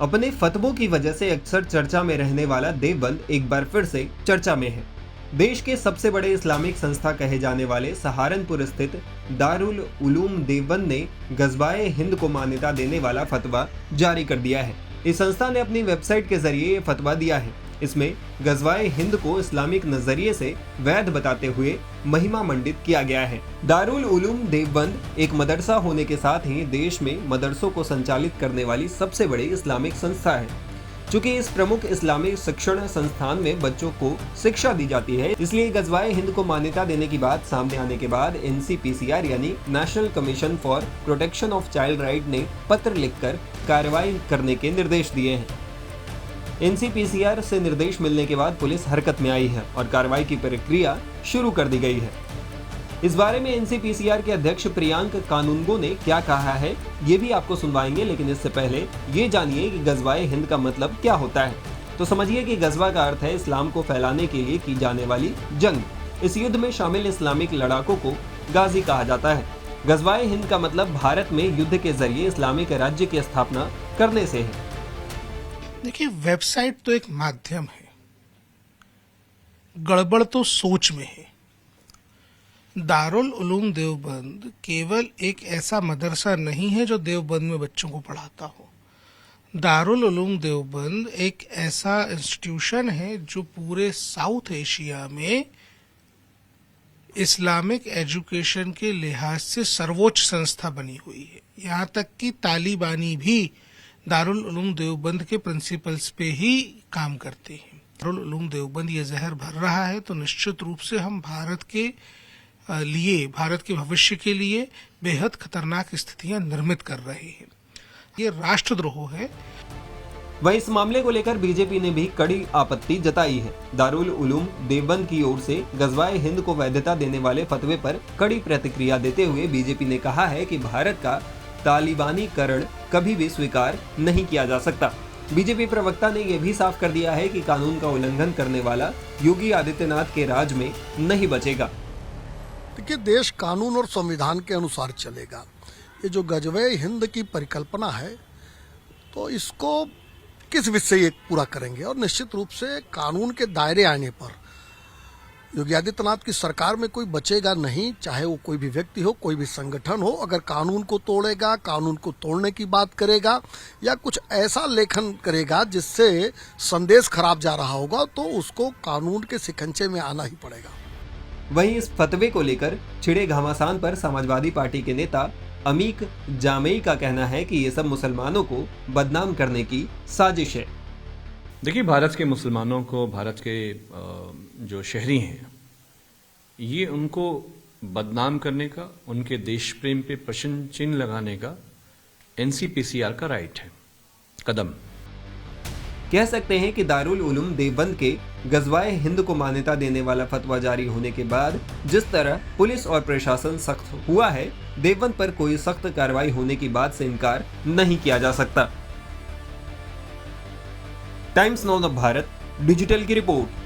अपने फतवों की वजह से अक्सर चर्चा में रहने वाला देवबंद एक बार फिर से चर्चा में है। देश के सबसे बड़े इस्लामिक संस्था कहे जाने वाले सहारनपुर स्थित दारुल उलूम देवबंद ने गज़वाए हिंद को मान्यता देने वाला फतवा जारी कर दिया है। इस संस्था ने अपनी वेबसाइट के जरिए ये फतवा दिया है। इसमें गज़वाए हिंद को इस्लामिक नजरिए से वैध बताते हुए महिमा मंडित किया गया है। दारुल उलूम देवबंद एक मदरसा होने के साथ ही देश में मदरसों को संचालित करने वाली सबसे बड़ी इस्लामिक संस्था है। चूंकि इस प्रमुख इस्लामिक शिक्षण संस्थान में बच्चों को शिक्षा दी जाती है, इसलिए गज़वाए हिंद को मान्यता देने की बात सामने आने के बाद NCPCR यानी national commission for protection of child right ने पत्र लिखकर कार्रवाई करने के निर्देश दिए हैं। NCPCR से निर्देश मिलने के बाद पुलिस हरकत में आई है और कार्रवाई की प्रक्रिया शुरू कर दी गई है। इस बारे में NCPCR के अध्यक्ष प्रियांक कानूनगो ने क्या कहा है, ये भी आपको सुनवाएंगे, लेकिन इससे पहले ये जानिए कि गज़वाए हिंद का मतलब क्या होता है। तो समझिए कि गज़वा का अर्थ है इस्लाम को फैलाने के लिए की जाने वाली जंग। इस युद्ध में शामिल इस्लामिक लड़ाकों को गाजी कहा जाता है। गज़वाए हिंद का मतलब भारत में युद्ध के जरिए इस्लामिक राज्य की स्थापना करने से है। देखिए, वेबसाइट तो एक माध्यम है, गड़बड़ तो सोच में है। दारुल उलूम देवबंद केवल एक ऐसा मदरसा नहीं है जो देवबंद में बच्चों को पढ़ाता हो। दारुल उलूम देवबंद एक ऐसा इंस्टीट्यूशन है जो पूरे साउथ एशिया में इस्लामिक एजुकेशन के लिहाज से सर्वोच्च संस्था बनी हुई है। यहाँ तक कि तालिबानी भी दारुल उलूम देवबंद के प्रिंसिपल्स पे ही काम करते हैं। दारुल उलूम देवबंद ये जहर भर रहा है तो निश्चित रूप से हम भारत के भविष्य के लिए बेहद खतरनाक स्थितियां निर्मित कर रहे हैं। ये राष्ट्रद्रोह है। वहीं इस मामले को लेकर बीजेपी ने भी कड़ी आपत्ति जताई है। दारुल उलूम देवबंद की ओर से गज़वाए हिंद को वैधता देने वाले फतवे पर कड़ी प्रतिक्रिया देते हुए बीजेपी ने कहा है कि भारत का तालिबानीकरण कभी भी स्वीकार नहीं किया जा सकता। बीजेपी प्रवक्ता ने यह भी साफ कर दिया है कि कानून का उल्लंघन करने वाला योगी आदित्यनाथ के राज में नहीं बचेगा। देखिए, देश कानून और संविधान के अनुसार चलेगा। ये जो गज़वाए हिंद की परिकल्पना है, तो इसको किस विषय से ये पूरा करेंगे, और निश्चित रूप से कानून के दायरे आने पर योगी आदित्यनाथ की सरकार में कोई बचेगा नहीं, चाहे वो कोई भी व्यक्ति हो, कोई भी संगठन हो। अगर कानून को तोड़ेगा, कानून को तोड़ने की बात करेगा या कुछ ऐसा लेखन करेगा जिससे संदेश खराब जा रहा होगा, तो उसको कानून के शिकंजे में आना ही पड़ेगा। वहीं इस फतवे को लेकर छिड़े घमासान पर समाजवादी पार्टी के नेता अमीक जामेई का कहना है कि ये सब मुसलमानों को बदनाम करने की साजिश है। देखिए, भारत के मुसलमानों को, भारत के जो शहरी हैं, ये उनको बदनाम करने का, उनके देश प्रेम पे प्रश्न चिन्ह लगाने का NCPCR का राइट है, कदम। कह सकते हैं कि दारुल उलूम देवबंद के गज़वाए हिंद को मान्यता देने वाला फतवा जारी होने के बाद जिस तरह पुलिस और प्रशासन सख्त हुआ है, देवबंद पर कोई सख्त कार्रवाई होने की बात से इनकार नहीं किया जा सकता। टाइम्स नाउ भारत डिजिटल की रिपोर्ट।